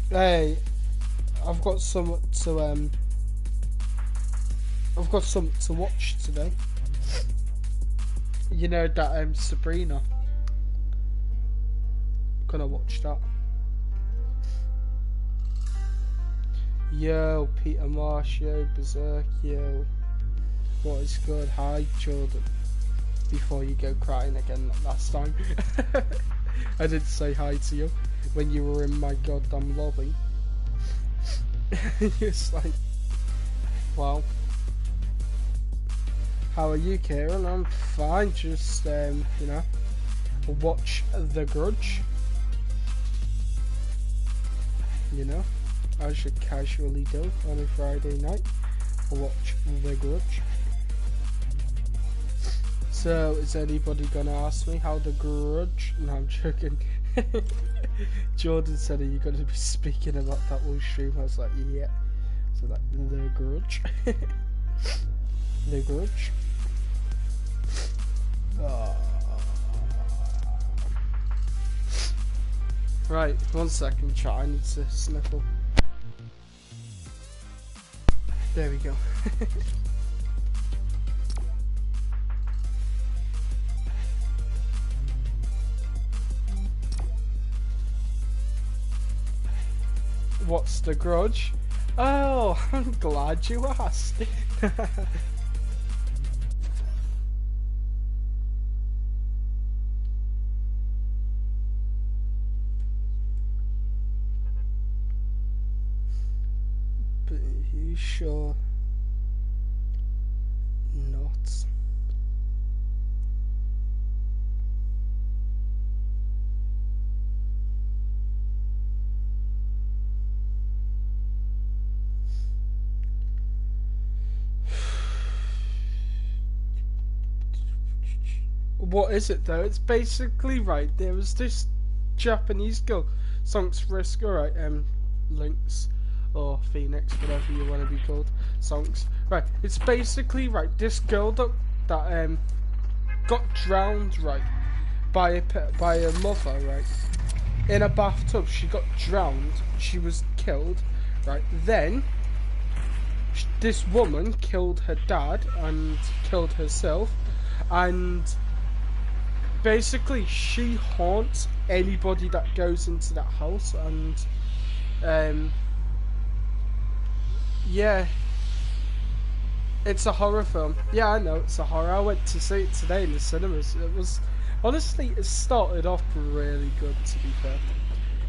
Hey, I've got some to watch today. You know that Sabrina. Gonna watch that. Yo, Peter Marsh, yo, Berserk, yo. What is good? Hi, Jordan. Before you go crying again like last time. I did say hi to you when you were in my goddamn lobby. It's like, wow. How are you, Kieran? I'm fine, just, you know, watch The Grudge. You know, I should casually do on a Friday night. Watch The Grudge. So, is anybody gonna ask me how The Grudge? No, I'm joking. Jordan said, are you gonna be speaking about that whole stream? I was like, yeah. So that, The Grudge. The Grudge. Right, 1 second, chat. I need to sniffle. There we go. What's The Grudge? Oh, I'm glad you asked. But are you sure not? What is it though? It's basically right. There was this Japanese girl, Songs Risker, right? Lynx or Phoenix, whatever you want to be called, Songs. Right. It's basically right. This girl that got drowned, right, by a mother, right, in a bathtub. She got drowned. She was killed, right. Then this woman killed her dad and killed herself, and basically she haunts anybody that goes into that house. And yeah, it's a horror film. Yeah, I know it's a horror. I went to see it today in the cinemas. It was, honestly, it started off really good, to be fair.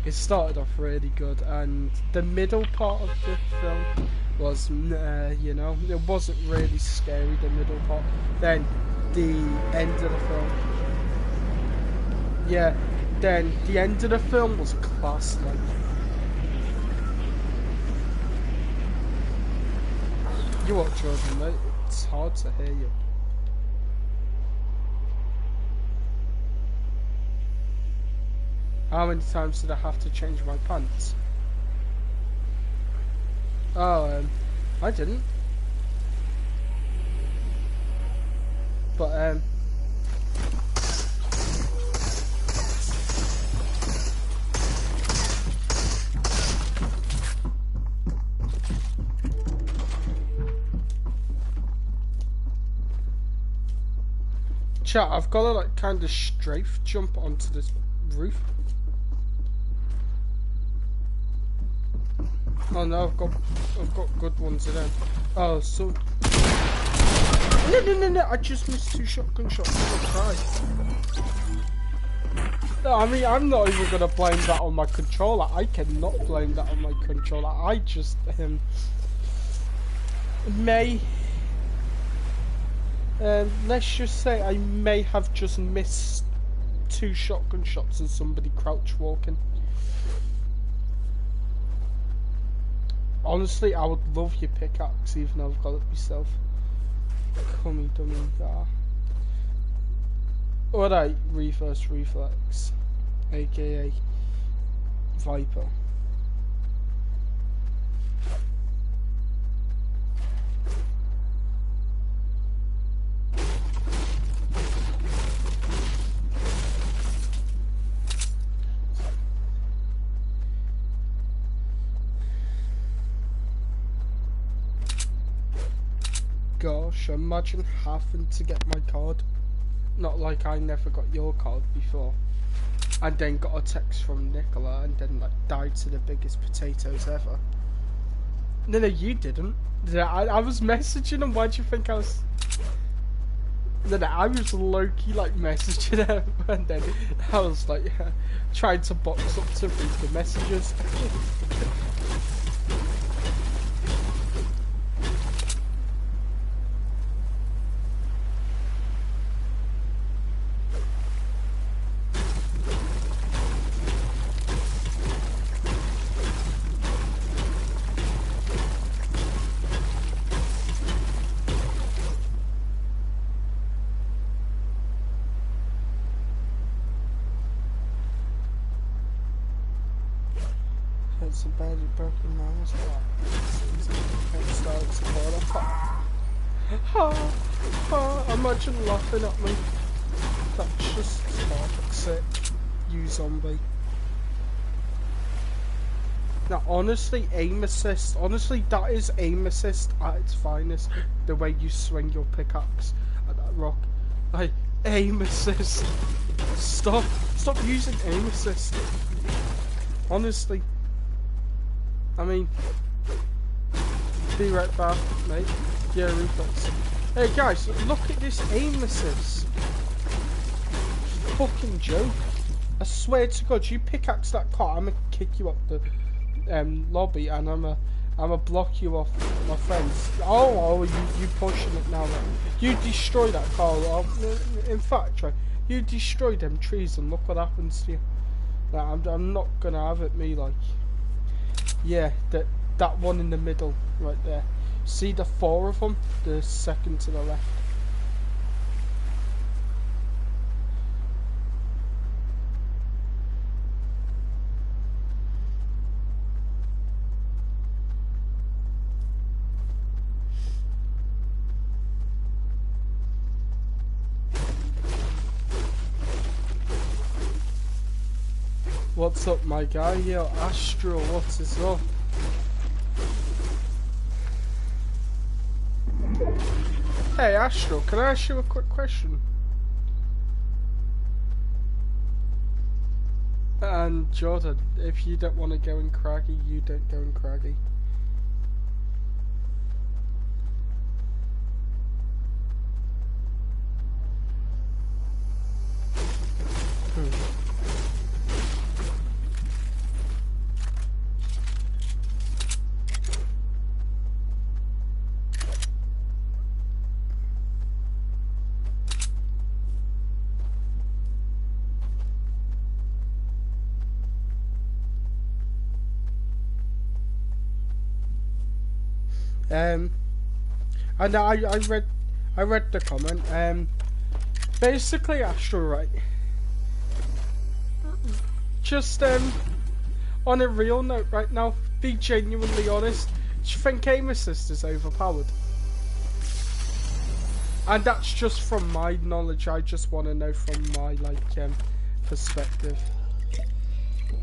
It started off really good, and the middle part of the film was, you know, it wasn't really scary, the middle part. Then the end of the film, yeah, then the end of the film was class, like. You what, Jordan, mate? It's hard to hear you. How many times did I have to change my pants? Oh, I didn't. But, chat, I've got to like kind of strafe jump onto this roof. Oh no, I've got good ones in there. Oh, so no! I just missed 2 shotgun shots. I'm gonna cry. No, I mean, I'm not even gonna blame that on my controller. I cannot blame that on my controller. I just may. Let's just say I may have just missed 2 shotgun shots and somebody crouch walking. Honestly, I would love your pickaxe, even though I've got it myself. Cummy dummy guy. Alright, reverse reflex, aka Viper. gosh, imagine having to get my card. Not like I never got your card before. And then got a text from Nicola and then like died to the biggest potatoes ever. No, you didn't. I was messaging him. Why do you think I was... No, I was low-key like messaging him and then I was like trying to box up to read the messages. It's a badly broken man as well. Imagine laughing at me. That's just toxic, you zombie. Now honestly, aim assist, honestly that is aim assist at its finest. The way you swing your pickaxe at that rock. Like, aim assist. Stop using aim assist. Honestly. I mean, be right back, mate. Yeah, reflex. Hey guys, look at this aim assist. Fucking joke. I swear to God, you pickaxe that car, I'ma kick you up the lobby, and I'ma block you off my friends. Oh, you pushing it now? Right? You destroy that car. In fact, right, you destroy them trees, and look what happens to you. Now, I'm not gonna have it, me like. Yeah, that one in the middle, right there. See the four of them? The second to the left. What's up, my guy? Yo, Astro, what is up? Hey, Astro, can I ask you a quick question? And Jordan, if you don't want to go in Craggy, you don't go in Craggy. And I read the comment. Basically, Astro, right? Just on a real note, right now, be genuinely honest. Do you think aim assist is overpowered? And that's just from my knowledge. I just want to know from my perspective.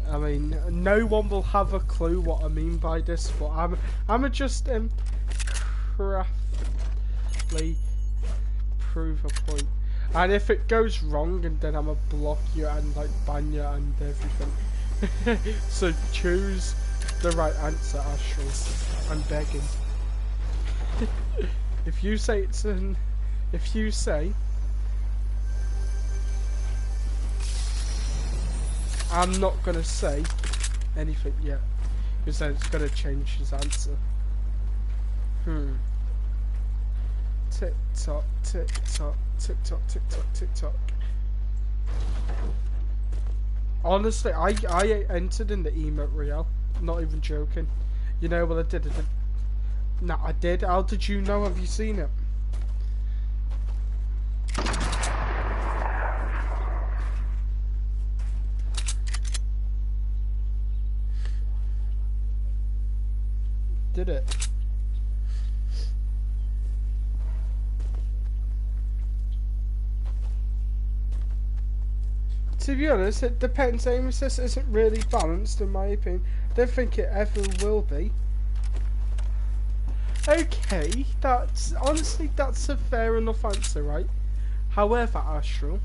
I mean, no one will have a clue what I mean by this, but I'm just craftily prove a point. And if it goes wrong, and then I'ma block you and like ban you and everything. So choose the right answer, Astral. I'm begging. If you say it's an, if you say I'm not gonna say anything yet, because then it's gonna change his answer. Tick tock, tick tock, tick tock, tick tock, tick tock. Honestly, I entered in the emote real. Not even joking. You know what I did? Nah, I did. How did you know? Have you seen it? Did it? To be honest, it depends. Aim assist isn't really balanced in my opinion. I don't think it ever will be. Okay, that's honestly that's a fair enough answer, right? However, Astral,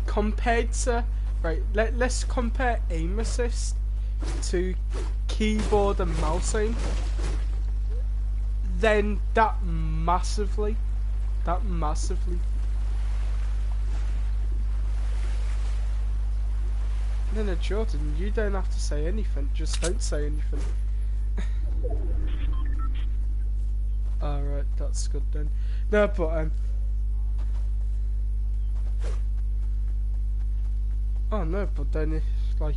compared to right, let's compare aim assist to keyboard and mouse aim. Then that massively. No, Jordan, you don't have to say anything. Just don't say anything. Alright, that's good then. No, but oh no, but then if like,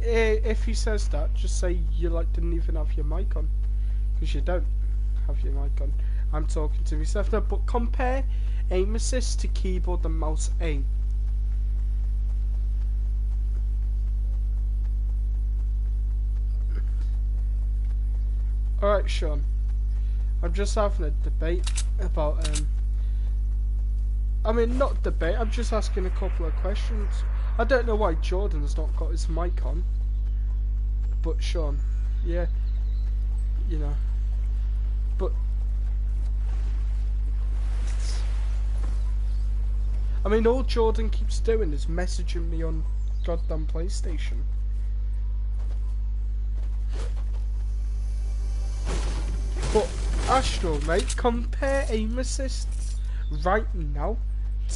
if he says that, just say you like didn't even have your mic on, because you don't have your mic on. I'm talking to myself now. But compare aim assist to keyboard and mouse aim. Alright, Sean. I'm just having a debate about I mean, not debate, I'm just asking a couple of questions. I don't know why Jordan's not got his mic on. But Sean, yeah, you know. But I mean, all Jordan keeps doing is messaging me on goddamn PlayStation. But Astral, mate, compare aim assist right now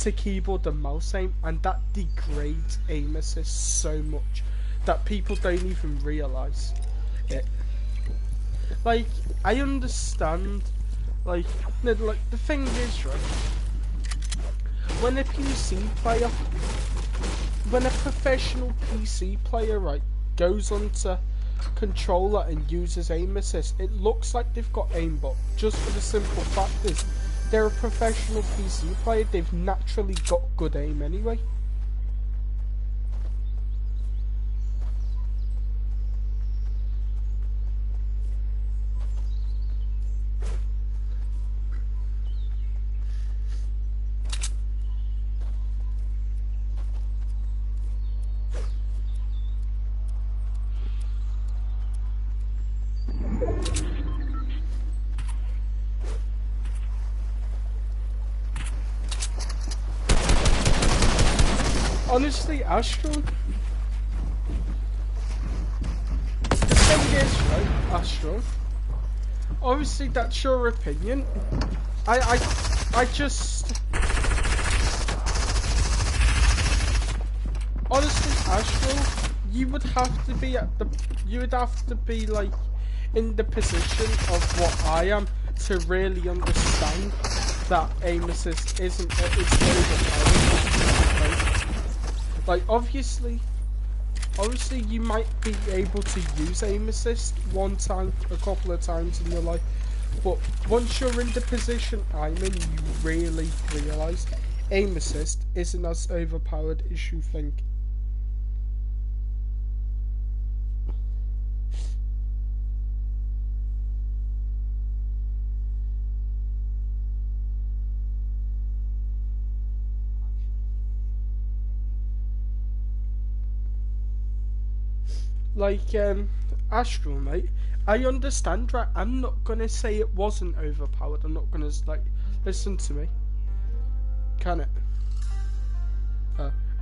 to keyboard and mouse aim, and that degrades aim assist so much that people don't even realise it. Like, I understand, like, no, like the thing is, right, when a professional PC player, right, goes onto controller and uses aim assist, it looks like they've got aimbot, just for the simple fact is they're a professional PC player, they've naturally got good aim anyway. Honestly, Astral, the thing is, right, Astral, obviously that's your opinion. I just, honestly, Astral, you would have to be like in the position of what I am to really understand that aim assist isn't overpowered. Like, obviously you might be able to use aim assist one time, a couple of times in your life, but once you're in the position I'm in, you really realise aim assist isn't as overpowered as you think. Like, Astral, mate, I understand, right? I'm not gonna say it wasn't overpowered. I'm not gonna, like, listen to me. Can it?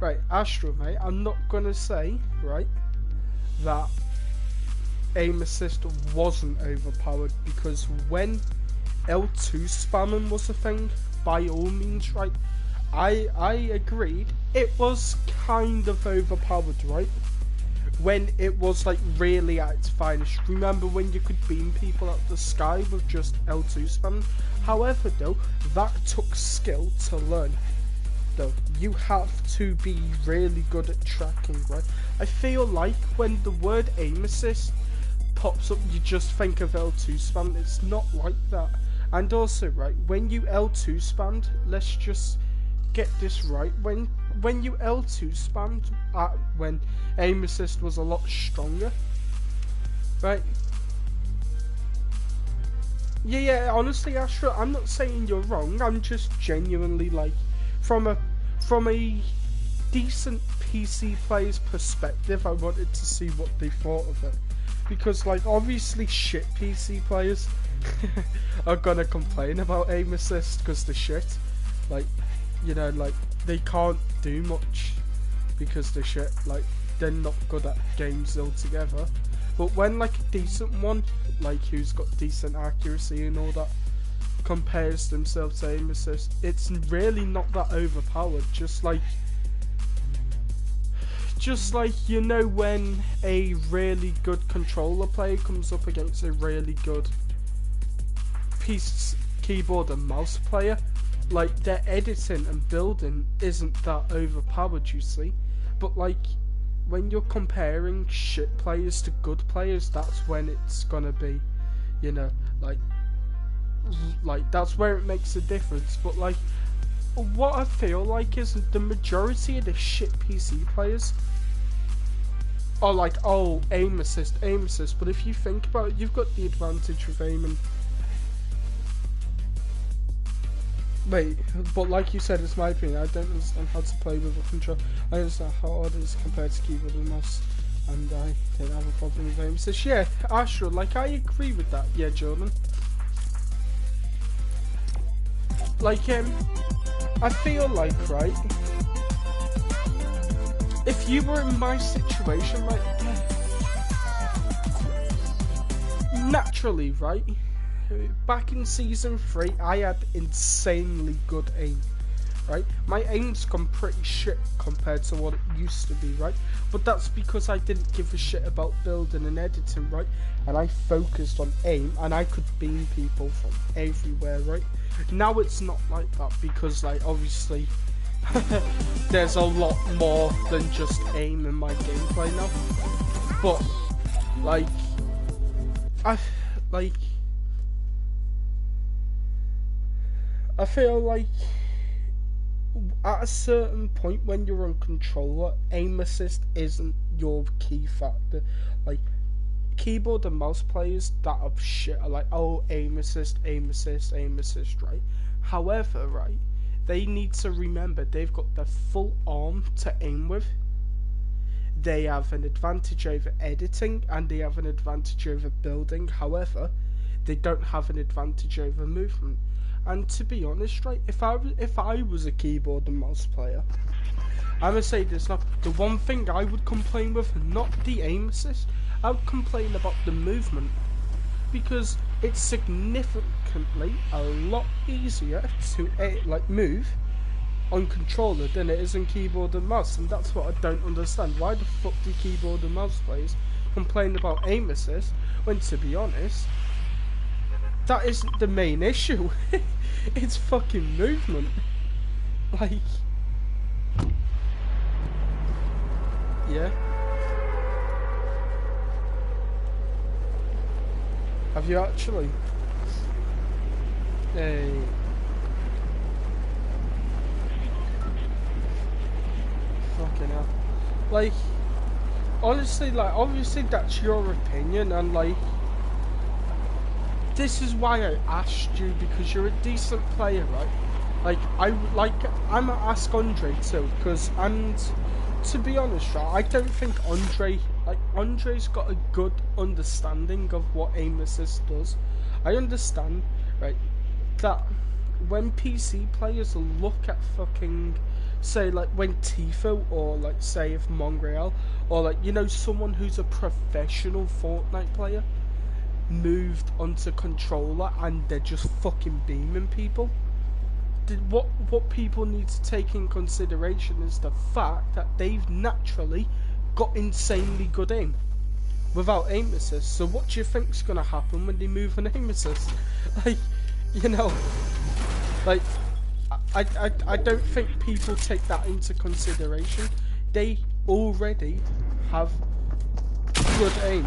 Right, Astral, mate, I'm not gonna say, right, that aim assist wasn't overpowered, because when L2 spamming was a thing, by all means, right, I agreed it was kind of overpowered, right? When it was like really at its finest. Remember when you could beam people up the sky with just L2 spam? However though, that took skill to learn. Though, you have to be really good at tracking, right? I feel like when the word aim assist pops up, you just think of L2 spam. It's not like that. And also, right, when you L2 spammed, let's just get this right, when you L2 spammed when aim assist was a lot stronger, right? Yeah, honestly, Astra, I'm not saying you're wrong, I'm just genuinely, like, from a decent PC player's perspective, I wanted to see what they thought of it. because like obviously shit PC players are gonna complain about aim assist because they're shit. Like, you know, like they can't do much because they're shit. Like they're not good at games altogether. But when like a decent one, like who's got decent accuracy and all that, compares themselves to aim assist, it's really not that overpowered. Just like you know, when a really good controller player comes up against a really good keyboard and mouse player, like their editing and building isn't that overpowered, you see. But like when you're comparing shit players to good players, that's when it's gonna be, you know, like that's where it makes a difference. But like what I feel like is the majority of the shit PC players are like, oh, aim assist, but if you think about it, you've got the advantage of aiming. Wait, but like you said, it's my opinion, I don't understand how to play with a controller. I understand how hard it is compared to keyboard and mouse, and I don't have a problem with aim assist. Yeah, Ashra, like I agree with that. Yeah, Jordan. Like, I feel like, right, if you were in my situation, like, naturally, right, back in Season 3, I had insanely good aim, right? My aim's gone pretty shit compared to what it used to be, right? But that's because I didn't give a shit about building and editing, right? And I focused on aim, and I could beam people from everywhere, right? Now it's not like that, because, like, obviously there's a lot more than just aim in my gameplay now. But like I feel like at a certain point when you're on controller, aim assist isn't your key factor. Like keyboard and mouse players that are shit are like, oh, aim assist, right? However, right, they need to remember they've got their full arm to aim with. They have an advantage over editing, and they have an advantage over building. However, they don't have an advantage over movement. And to be honest, right, if I was a keyboard and mouse player, I'm gonna say this now, the one thing I would complain with, not the aim assist, I would complain about the movement, because it's significantly a lot easier to like move on controller than it is in keyboard and mouse, and that's what I don't understand. Why the fuck do keyboard and mouse players complain about aim assist when, to be honest, that isn't the main issue? It's fucking movement. Like, yeah. Have you actually? Hey. Fucking hell. Like, honestly, like, obviously that's your opinion, and like, this is why I asked you, because you're a decent player, right? Like, I'm gonna ask Andre too, and to be honest, right, I don't think Andre's got a good understanding of what aim assist does. I understand, right, that when PC players look at fucking, say, like when Tifo, or like say if Monreal, or like, you know, someone who's a professional Fortnite player moved onto controller and they're just fucking beaming people, what people need to take in consideration is the fact that they've naturally got insanely good aim without aim assist. So what do you think's gonna happen when they move an aim assist? Like, you know, like, I don't think people take that into consideration. They already have good aim.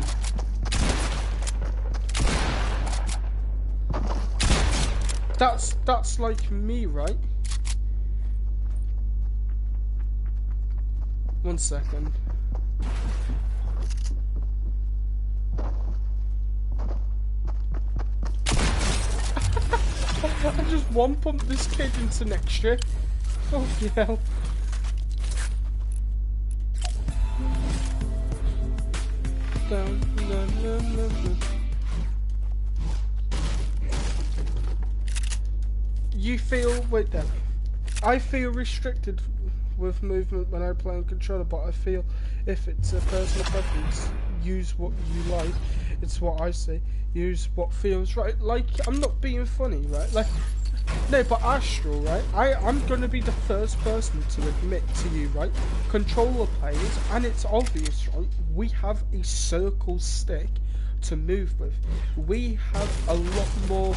That's like me, right? 1 second. I just one pumped this kid into next year. Oh yeah. down. Na, na, na, na. You feel wait then. I feel restricted with movement when I play on controller, but I feel if it's a personal preference, use what you like. It's what I say. Use what feels right. Like, I'm not being funny, right? Like, no, but Astral, right? I'm gonna be the first person to admit to you, right? Controller players, and it's obvious, right? We have a circle stick to move with. We have a lot more,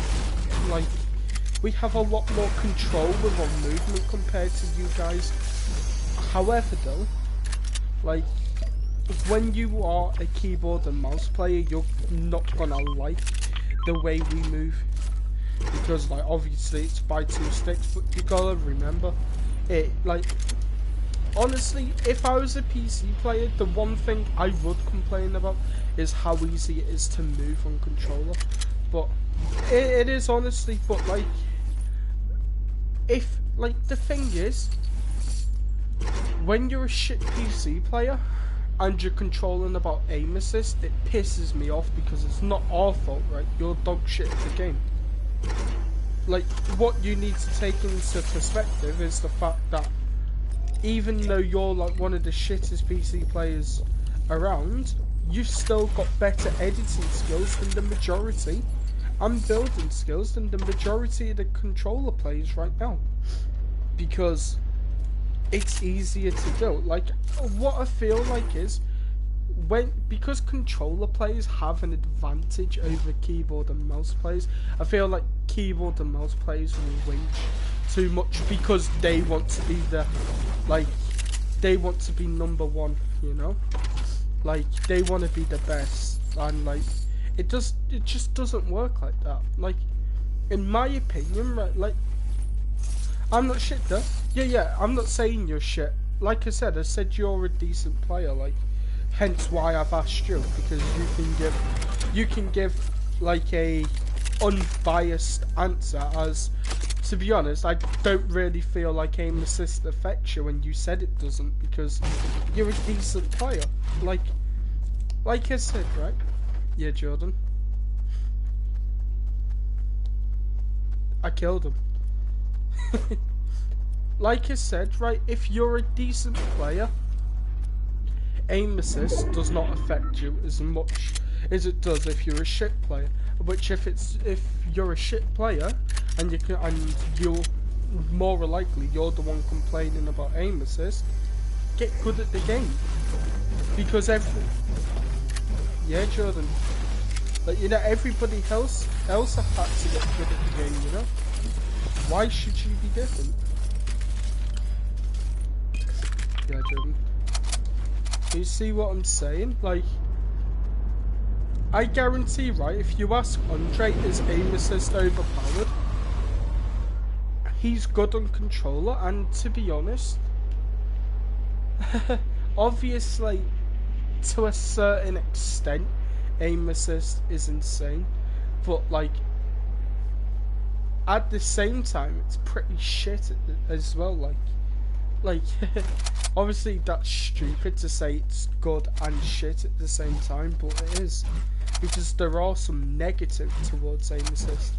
like, we have a lot more control with our movement compared to you guys. However, though, like, when you are a keyboard and mouse player, you're not gonna like the way we move. Because, like, obviously it's by two sticks, but you gotta remember, it, like, honestly, if I was a PC player, the one thing I would complain about is how easy it is to move on controller. But, it is honestly, but, like, if, like, the thing is, when you're a shit PC player, and you're controlling about aim assist, it pisses me off because it's not our fault, right? You're dog shit at the game. Like, what you need to take into perspective is the fact that even though you're like one of the shittest PC players around, you've still got better editing skills than the majority and building skills than the majority of the controller players right now. Because it's easier to do. Like, what I feel like is, because controller players have an advantage over keyboard and mouse players, I feel like keyboard and mouse players will wage too much because they want to be the, like, they want to be number one, you know? Like, they want to be the best, and like, it just doesn't work like that. Like, in my opinion, right, like, I'm not shit though. Yeah, I'm not saying you're shit. Like I said you're a decent player, like, hence why I've asked you, because you can give like a unbiased answer, as to be honest, I don't really feel like aim assist affects you, and you said it doesn't because you're a decent player. Like I said, right? Yeah, Jordan. I killed him. Like I said, right, if you're a decent player, aim assist does not affect you as much as it does if you're a shit player. Which if you're a shit player and you're more likely you're the one complaining about aim assist, get good at the game. Because yeah, Jordan. But you know, everybody else has had to get good at the game, you know? Why should you be different? Yeah, Jordan. You see what I'm saying? Like, I guarantee, right, if you ask Andre, is aim assist overpowered? He's good on controller, and to be honest, obviously, to a certain extent, aim assist is insane, but like, at the same time, it's pretty shit as well. Like, obviously that's stupid to say it's good and shit at the same time, but it is, because there are some negative towards aim assist.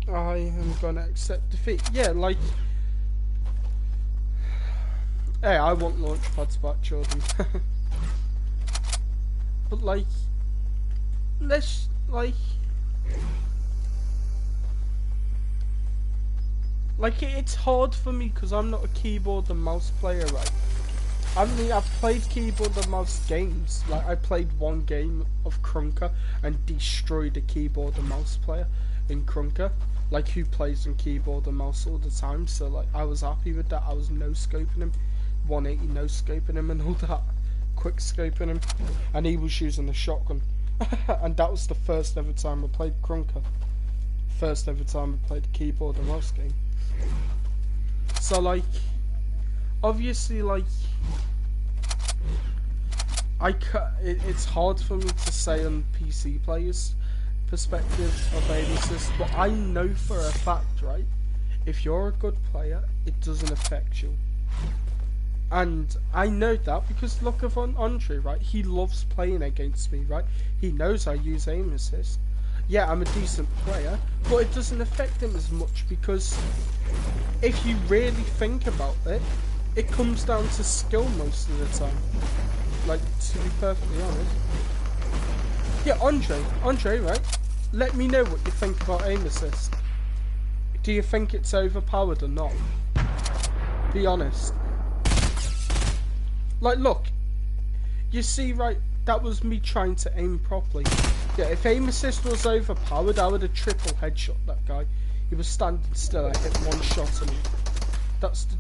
I am gonna accept defeat. Yeah, like, hey, I want launch pads back, Jordan. But like, let's like it's hard for me because I'm not a keyboard and mouse player, right? I mean, I've played keyboard and mouse games. Like, I played one game of Krunker and destroyed a keyboard and mouse player in Krunker, like, who plays on keyboard and mouse all the time. So like, I was happy with that. I was no scoping him, 180 no scoping him and all that, quick scoping him, and he was using a shotgun. And that was the first ever time I played Krunker. First ever time I played a keyboard and mouse game. So like, obviously, like, it's hard for me to say on PC players' perspective of aim assist, but I know for a fact, right, if you're a good player, it doesn't affect you. And I know that because look at Andre, right? He loves playing against me, right? He knows I use aim assist. Yeah, I'm a decent player, but it doesn't affect him as much because if you really think about it, it comes down to skill most of the time. Like, to be perfectly honest. Yeah, Andre, right? Let me know what you think about aim assist. Do you think it's overpowered or not? Be honest. Like, look. You see, right? That was me trying to aim properly. Yeah, if aim assist was overpowered, I would have triple headshot that guy. He was standing still, I hit one shot on him. That's the...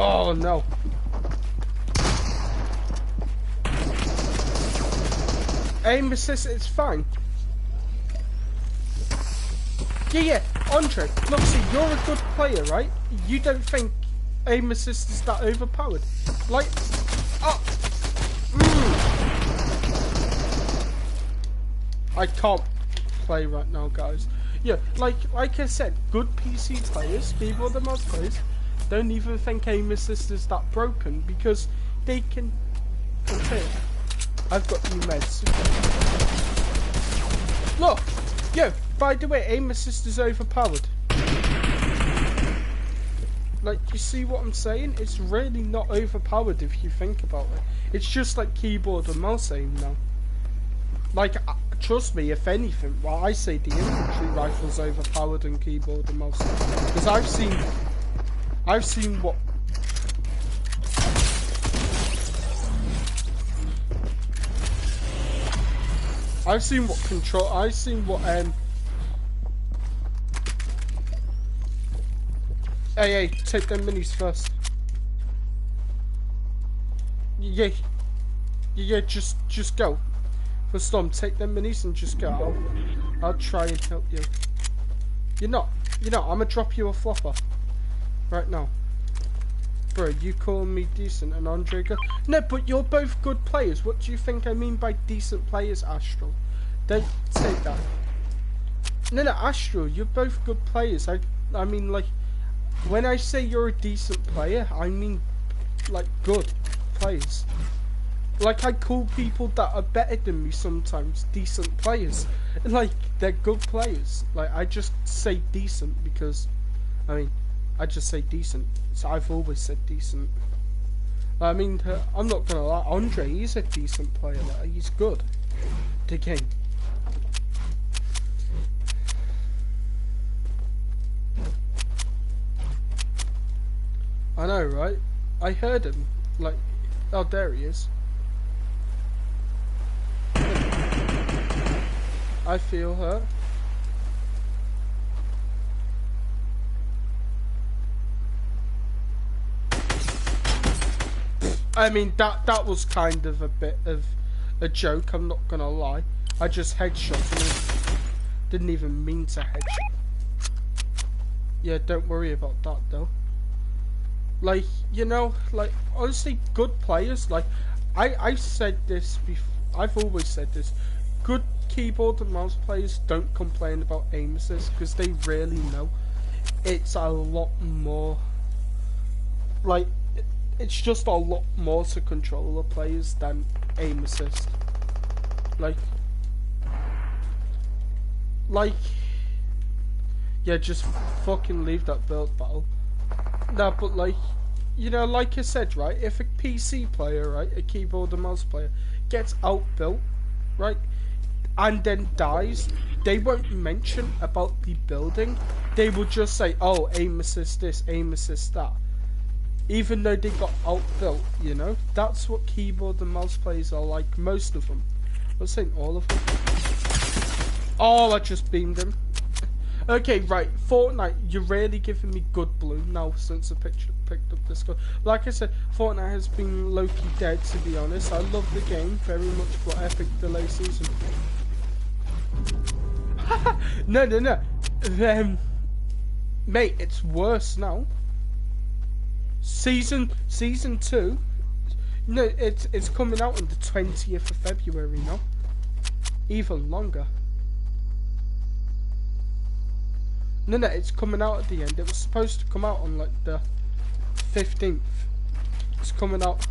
Oh no. Aim assist, it's fine. Yeah, Andre, look, see, you're a good player, right? You don't think aim assist is that overpowered? Like, oh, I can't play right now, guys. Yeah, like I said, good PC players, people are the most players, don't even think aim assist is that broken because they can contain. I've got new meds. Look, yo, by the way, aim assist is overpowered. Like, you see what I'm saying? It's really not overpowered if you think about it. It's just like keyboard and mouse aim now. Like, trust me, if anything, well, I say the infantry rifle's overpowered than keyboard and mouse aim. Because I've seen what... I've seen what Hey, take them minis first. Yeah, just go. For Storm, take them minis and just go. I'll try and help you. You're not, I'm gonna drop you a flopper. Right now. Bro, you call me decent and Andre go... No, but you're both good players. What do you think I mean by decent players, Astral? Don't say that. No, Astral, you're both good players. I mean, like, when I say you're a decent player, I mean, like, good players. Like, I call people that are better than me sometimes decent players. Like, they're good players. Like, I just say decent because, I mean... I just say decent. So I've always said decent. I mean, I'm not gonna lie. Andre, he's a decent player. Like, he's good. The game. I know, right? I heard him. Like, oh, there he is. I feel hurt. I mean, that was kind of a bit of a joke, I'm not gonna lie. I just headshot him. Didn't even mean to headshot. Yeah, don't worry about that though. Like, you know, like, honestly, good players, like, I've said this before, I've always said this. Good keyboard and mouse players don't complain about aim assist because they really know it's a lot more, like, it's just a lot more to controller players than aim assist. Like, yeah, just fucking leave that build battle. No, but like, you know, like I said, right, if a PC player, right, a keyboard and mouse player, gets outbuilt, right, and then dies, they won't mention about the building. They will just say, oh, aim assist this, aim assist that. Even though they got outbuilt, you know? That's what keyboard and mouse players are like, most of them. I'm not saying all of them. Oh, I just beamed him. Okay, right. Fortnite, you're really giving me good blue now since I picked up this gun. Like I said, Fortnite has been low-key dead, to be honest. I love the game very much, but epic delay season. No. Mate, it's worse now. Season 2. No, it's coming out on the 20th of February now. Even longer. No, it's coming out at the end. It was supposed to come out on like the 15th. It's coming out.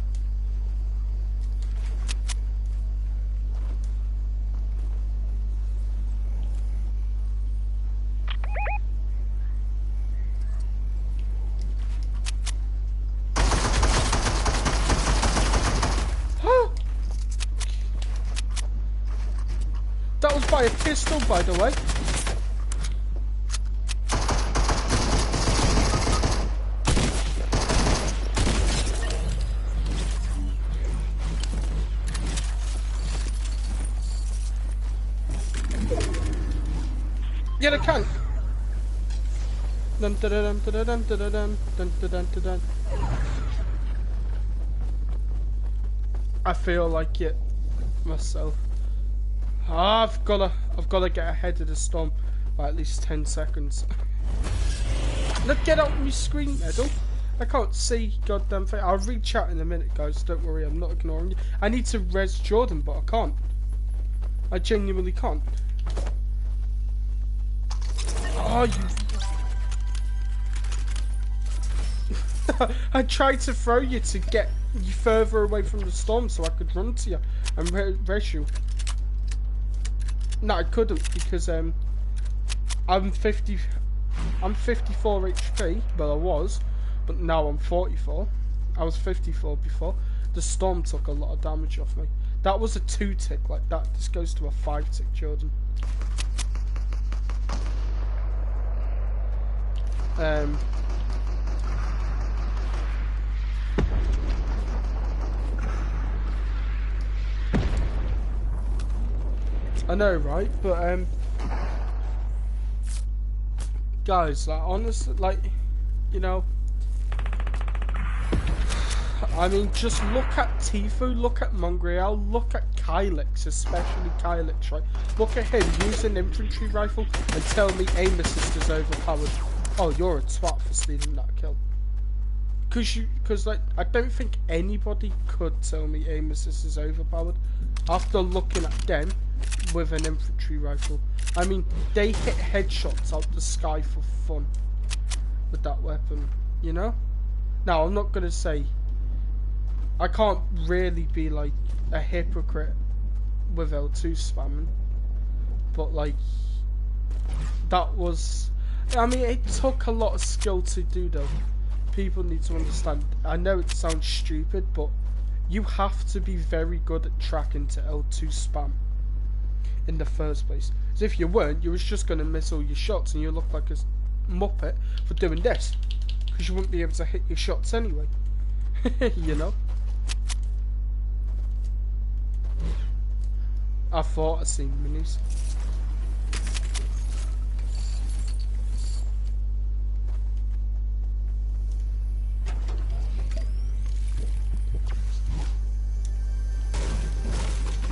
That was by a pistol, by the way. Yeah, I can. Dun dun dun dun dun dun dun dun dun dun dun. I feel like it myself. I've gotta get ahead of the storm by at least 10 seconds. Let's get out of my screen, Medal. I can't see goddamn thing. I'll read chat in a minute, guys. Don't worry, I'm not ignoring you. I need to res Jordan, but I can't. I genuinely can't. Oh, you... I tried to throw you to get you further away from the storm so I could run to you and res you. No, I couldn't because I'm 54 HP. Well, I was, but now I'm 44. I was 54 before. The storm took a lot of damage off me. That was a 2-tick like that. This goes to a 5-tick, Jordan. I know, right? But guys, like honestly, like, you know, I mean, just look at Tifu, look at Mongrel, look at Kylix, especially Kylix, right? Look at him using infantry rifle and tell me aim assist is overpowered. Oh, you're a twat for stealing that kill. Cause like, I don't think anybody could tell me aim assist is overpowered after looking at them with an infantry rifle. I mean, they hit headshots out the sky for fun with that weapon, you know? Now, I'm not gonna say, I can't really be like a hypocrite with L2 spamming, but like, that was, I mean, it took a lot of skill to do though. People need to understand. I know it sounds stupid, but you have to be very good at tracking to L2 spam in the first place. As if you weren't, you was just going to miss all your shots and you look like a muppet for doing this, because you wouldn't be able to hit your shots anyway. You know? I thought I seen minis.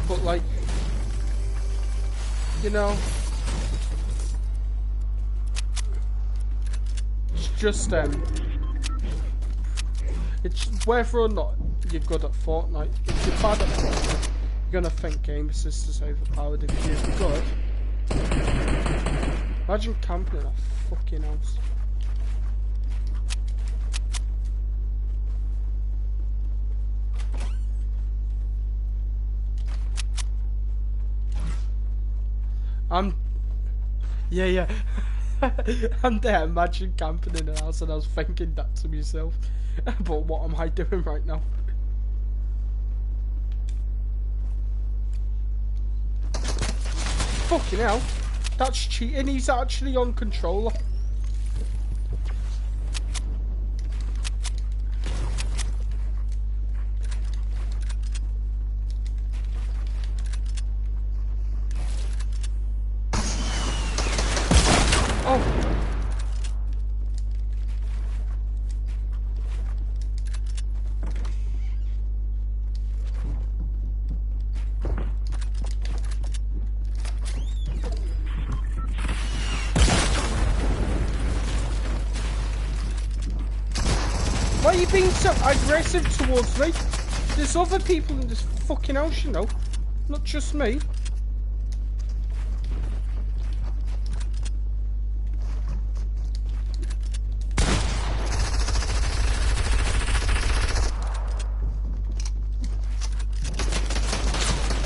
But like, you know, it's just it's whether or not you're good at Fortnite. If you're bad at Fortnite, you're gonna think game assist is overpowered. If you're good, imagine camping in a fucking house. Yeah. I'm there, imagine camping in a house, and I was thinking that to myself. But what am I doing right now? Fucking hell. That's cheating, he's actually on controller. Why are you being so aggressive towards me? There's other people in this fucking house, you know. Not just me.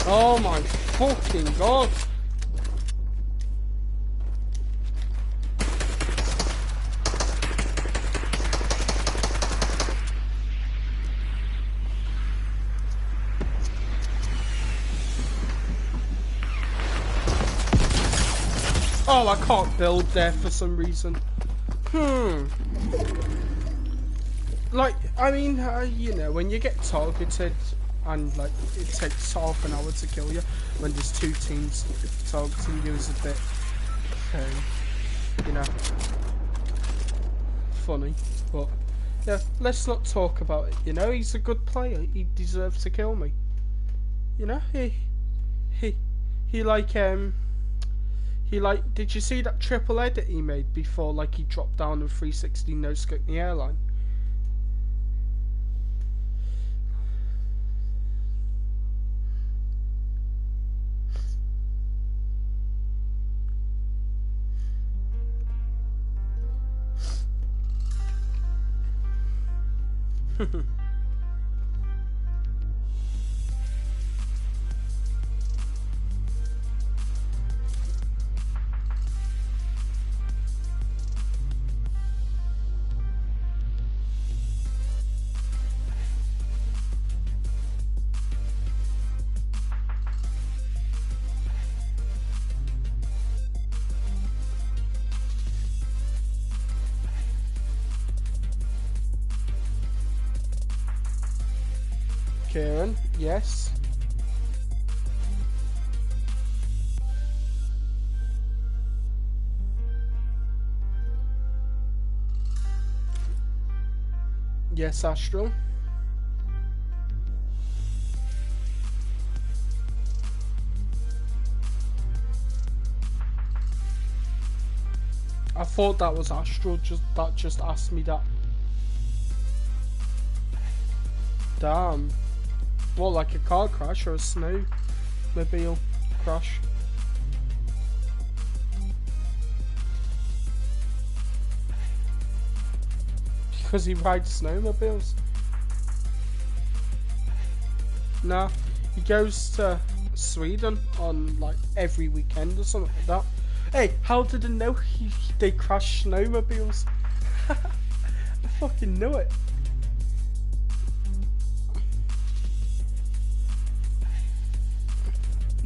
Oh my fucking god. Oh, I can't build there for some reason. Like, I mean, you know, when you get targeted and, like, it takes half an hour to kill you, when there's two teams targeting you is a bit, you know, funny. But, yeah, let's not talk about it, you know? He's a good player. He deserves to kill me. You know? He like, did you see that triple edit he made before, like, he dropped down a 360 no-scope in the airline? Kieran, yes. Yes, Astral. I thought that was Astral, just asked me that. Damn. What, like a car crash or a snowmobile crash? Because he rides snowmobiles? Nah, he goes to Sweden on like every weekend or something like that. Hey, how did I know they crash snowmobiles? I fucking knew it.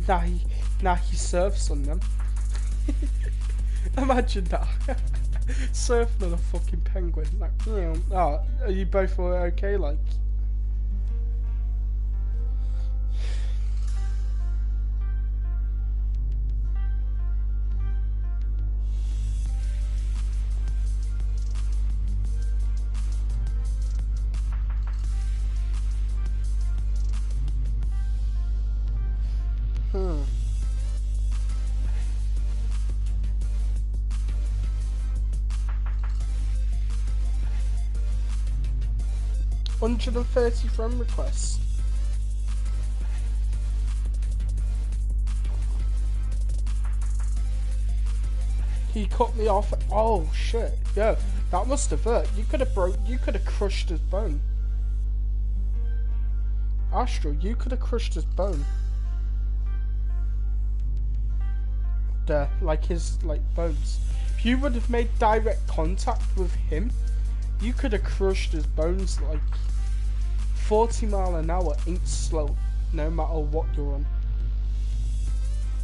Nah, he surfs on them. Imagine that. Surfing on a fucking penguin. Like, you know, oh, are you both okay? Like, $130 friend requests. He cut me off. Oh shit! Yeah, that must have hurt. You could have crushed his bone. Astro, you could have crushed his bone. There, like his bones. If you would have made direct contact with him, you could have crushed his bones. Like 40 miles an hour ain't slow, no matter what you're on.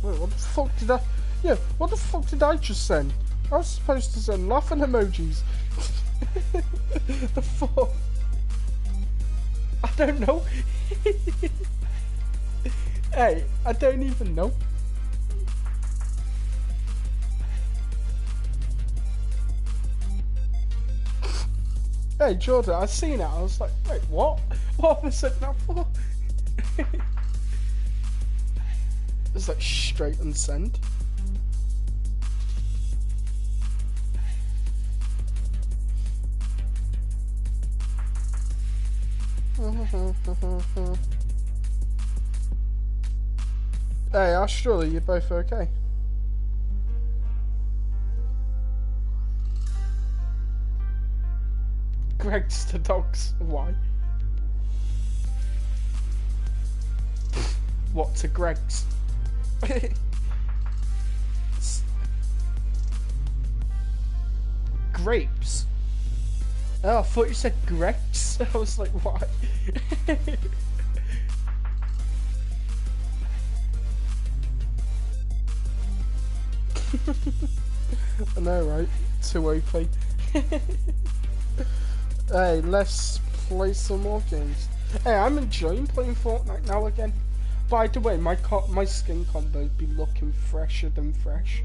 Wait, what the fuck did I? Yeah, what the fuck did I just send? I was supposed to send laughing emojis. The fuck? I don't know. Hey, I don't even know. Hey Jordan, I seen it. I was like, wait, what? What have I said that for? It's like straight and send. Hey, Astral, are you both okay? Greg's the dogs. Why? What to Greg's? Grapes? Oh, I thought you said Greg's. I was like, why? I know, right? Too OP. Hey, let's play some more games. Hey, I'm enjoying playing Fortnite now again. By the way, my skin combos be looking fresher than fresh.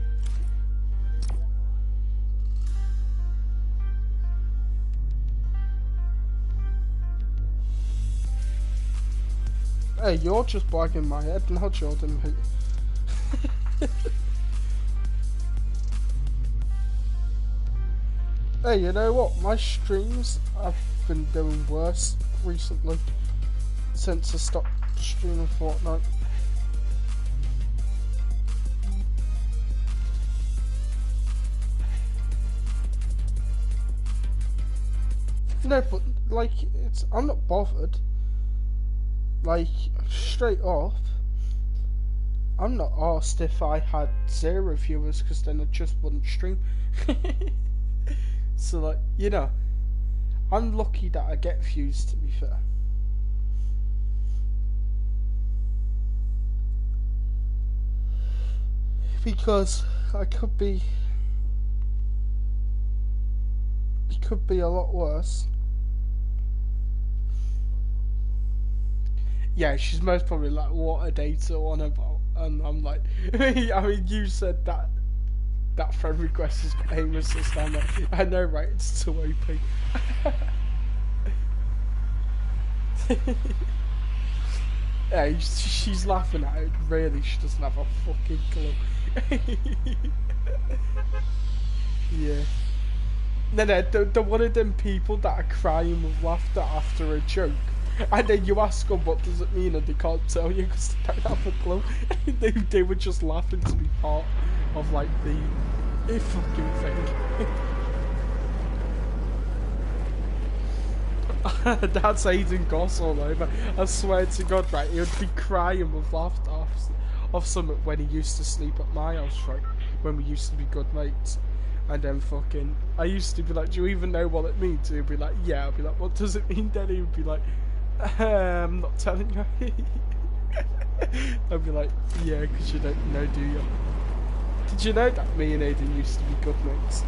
Hey, you're just blagging my head now, Jordan. Hey, you know what? My streams have been doing worse recently since I stopped streaming Fortnite. No, but like, I'm not bothered. Like, straight off, I'm not arsed if I had 0 viewers, because then I just wouldn't stream. So, like, you know, I'm lucky that I get views, to be fair. Because it could be a lot worse. Yeah, she's most probably like, what a data on about, and I'm like, I mean, you said that friend request is aim assist. I'm like, I know, right? It's too OP. Yeah, she's laughing at it. Really, she doesn't have a fucking clue. Yeah. No, they're one of them people that are crying with laughter after a joke. And then you ask them what does it mean, and they can't tell you because they don't have a clue. they were just laughing to be part of like the fucking thing. That's Aiden Goss all over. I swear to God, right? He would be crying with laughter off something when he used to sleep at my house, right? When we used to be good mates. And then fucking, I used to be like, do you even know what it means? He'd be like, yeah. I'd be like, what does it mean? Then he would be like, I'm not telling you. I'd be like, yeah, because you don't know, do you? Did you know that me and Aiden used to be good mates?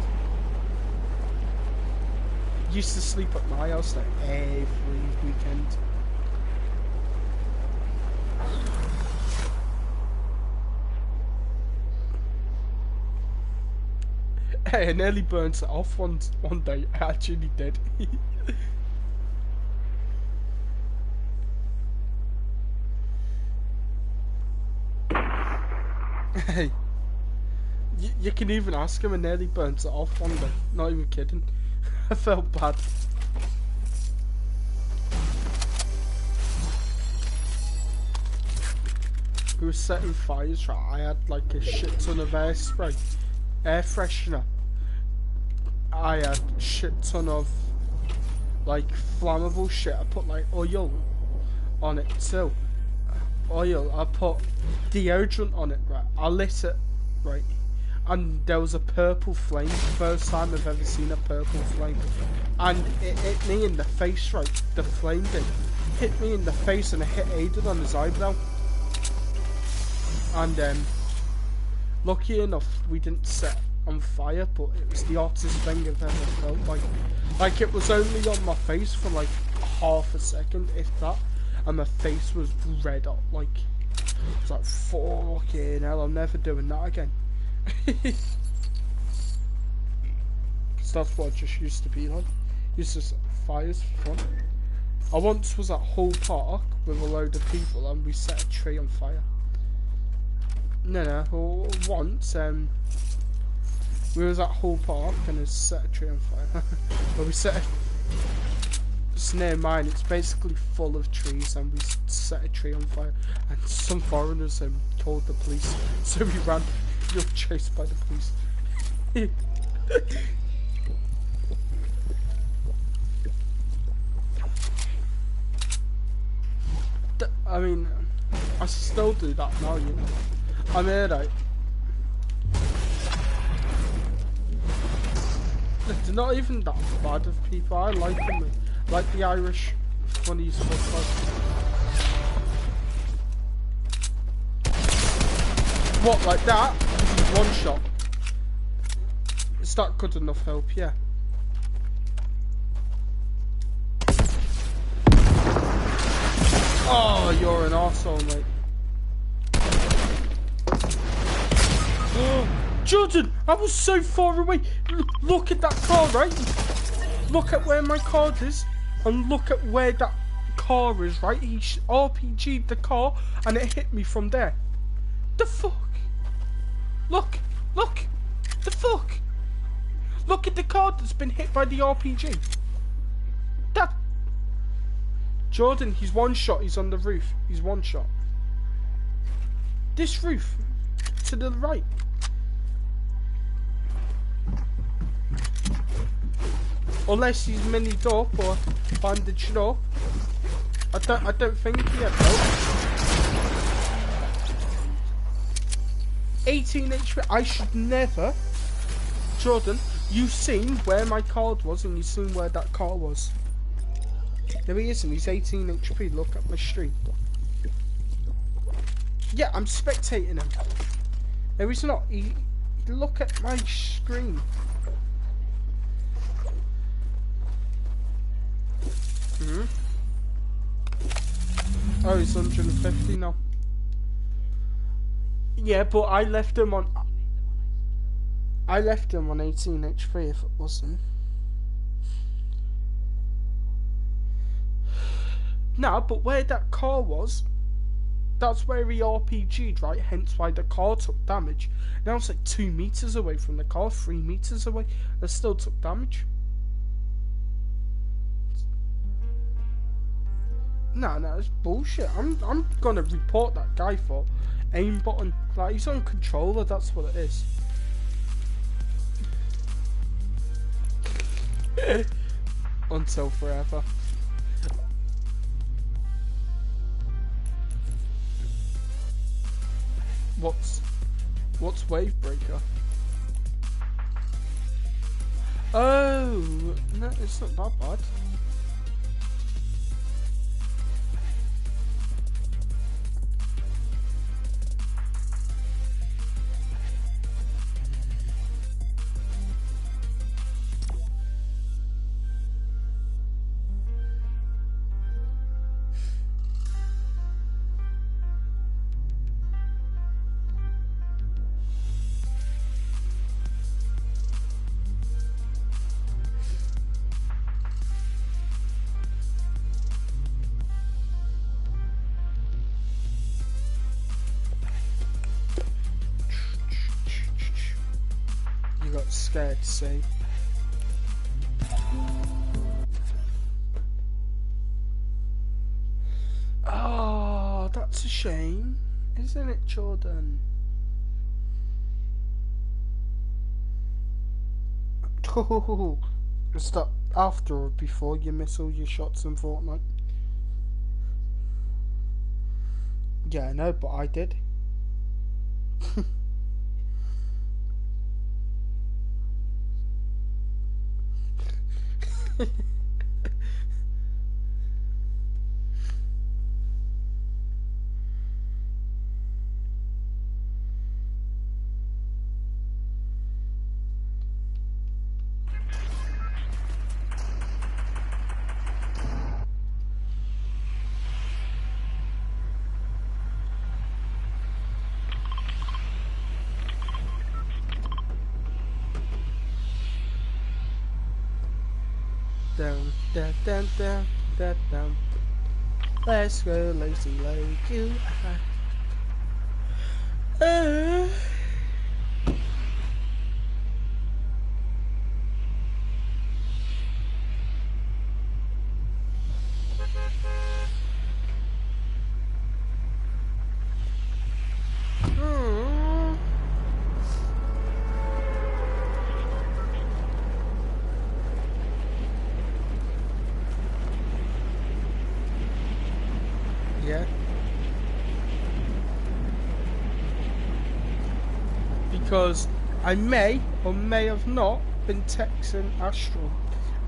Used to sleep at my house like every weekend. Hey, I nearly burnt it off one day. I actually did. Hey, you can even ask him. I nearly burnt it off one day. Not even kidding. I felt bad. We were setting fires, right? I had like a shit ton of air freshener. I had a shit ton of like flammable shit. I put like oil on it too. Oil. I put deodorant on it, right? I lit it, right? And there was a purple flame. First time I've ever seen a purple flame. And it hit me in the face, right? The flame did. Hit me in the face and it hit Aiden on his eyebrow. And lucky enough we didn't set on fire, but it was the hottest thing I've ever felt. Like it was only on my face for like half a second, if that. And my face was red hot. Like, it's like, fucking hell, I'm never doing that again. Because that's what I just used to be like. Used to set fires for fun. I once was at Hull Park with a load of people and we set a tree on fire. No, once we was at Hull Park and we set a tree on fire. Well, we set It's near mine. It's basically full of trees, and we set a tree on fire. And some foreigners called the police, so we ran. We were chased by the police. I mean, I still do that now, you know. I'm here, right? They're not even that bad of people. I like them. Like the Irish funnies fuck. What, like that? One shot. Is that good enough help? Yeah. Oh, you're an arsehole, mate. Jordan, I was so far away. Look at that car, right? Look at where my car is, and look at where that car is, right? He RPG'd the car, and it hit me from there. The fuck? Look, the fuck? Look at the car that's been hit by the RPG. That. Jordan, he's one shot. He's on the roof. He's one shot. This roof, to the right. Unless he's minied up or bandaged up. I don't think he had help. 18 HP. I should never. Jordan, you've seen where my card was, and you've seen where that car was. There he isn't. He's 18 HP. Look at my stream. Yeah, I'm spectating him. No, he's not. Look at my screen. Oh, he's 150 now. Yeah, but I left him on 18 HP if it wasn't. No, but where that car was, that's where he RPG'd, right? Hence why the car took damage. Now it's like 2 meters away from the car, 3 meters away. It still took damage. No, it's bullshit. I'm gonna report that guy for aim button. Like, he's on controller, that's what it is. Until forever. What's Wavebreaker? Oh, no, it's not that bad. Scared to say. Oh, that's a shame, isn't it, Jordan? Is that after or before you miss all your shots in Fortnite? Yeah, I know, but I did. Down, down, down, down, down, down. Let's go, lazy like you. because I may or may have not been texting Astral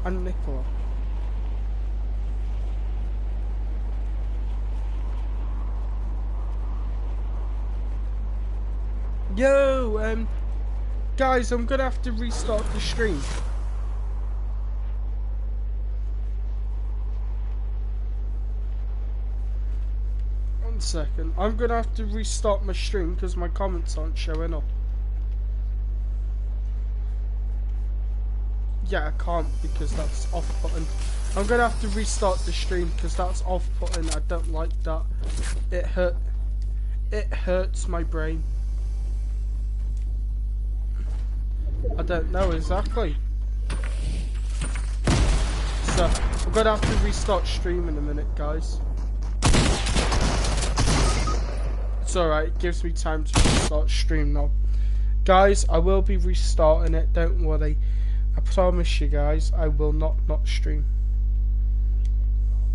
and Nicola. Yo, guys, I'm gonna have to restart the stream. One second, I'm gonna have to restart my stream because my comments aren't showing up. Yeah, I can't because that's off-putting. I'm gonna have to restart the stream because that's off-putting. I don't like that. It hurts my brain. I don't know exactly. So, I'm gonna have to restart stream in a minute, guys. It's alright, it gives me time to restart stream now. Guys, I will be restarting it, don't worry. I promise you guys, I will not stream.